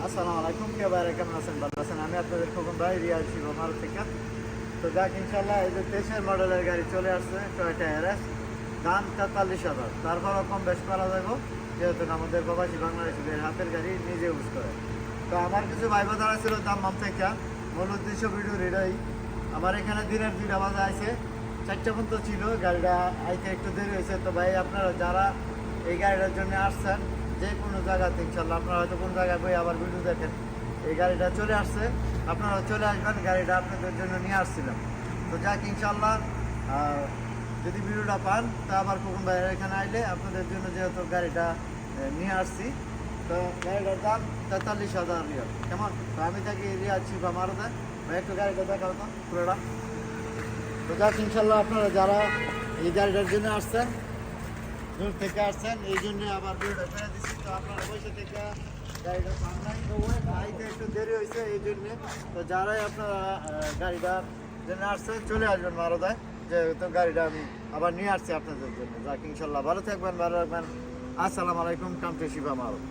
আসসালামু আলাইকুম, কে বাইরে কেমন আছেন? ভালো আছেন? আমি আপনাদের খোকন ভাই, রিয়াল শিব আমার থেকে। তো যাক ইনশাল্লাহ, এই যে 23-এর মডেলের গাড়ি চলে আসছে, টয়োটা এরএস, দাম 43,000। তারপরও কম বেশ করা যাবো, যেহেতু আমাদের প্রবাসী বাংলাদেশিদের হাতের গাড়ি নিজে ইউজ করে। তো আমার কিছু ভাই বোনেরা ছিল দাম থেকে, মূল উদ্দেশ্য ভিডিও এটাই। আমার এখানে দিনের 2টা বাজে আছে, 4টা পর্যন্ত ছিল, গাড়িটা আইতে একটু দেরি হয়েছে। তো ভাই আপনারা যারা এই গাড়িটার জন্য আসছেন, যে কোনো জায়গাতে ইনশাল্লাহ আপনারা হয়তো কোন জায়গায় বই আবার ভিডিও দেখেন, এই গাড়িটা চলে আসছে, আপনারা চলে আসবেন। গাড়িটা আপনাদের জন্য নিয়ে আসছিলাম। তো যাক ইনশাল্লাহ, যদি ভিডিওটা পান তা আবার কখন বাইরে এখানে আইলে আপনাদের জন্য যেহেতু গাড়িটা নিয়ে আসছি। তো গাড়িটার দাম 43,000 রিয়াল। কেমন? তো আমি থাকি রিয়াল শিবা মারুদা ভাই, একটু গাড়িটা দেখাও তো পুরোটা। তো যাক ইনশাল্লাহ, আপনারা যারা এই গাড়িটার জন্য আসছেন, দূর থেকে আসছেন, এই জন্য আবার ভিডিওটা করে দিচ্ছি। তো আপনারা বসে থেকে গাড়িটা পান নাই, তো ওই আইতে একটু দেরি হয়েছে এই জন্যে। তো যারাই আপনারা গাড়িটার জন্য আসছেন, চলে আসবেন মারুদায়, যেহেতু গাড়িটা আমি আবার নিয়ে আসছি আপনাদের জন্য। যাক ইনশাল্লাহ, ভালো থাকবেন, ভালো রাখবেন। আসসালামু আলাইকুম, কাম টু শিবা মারুদ।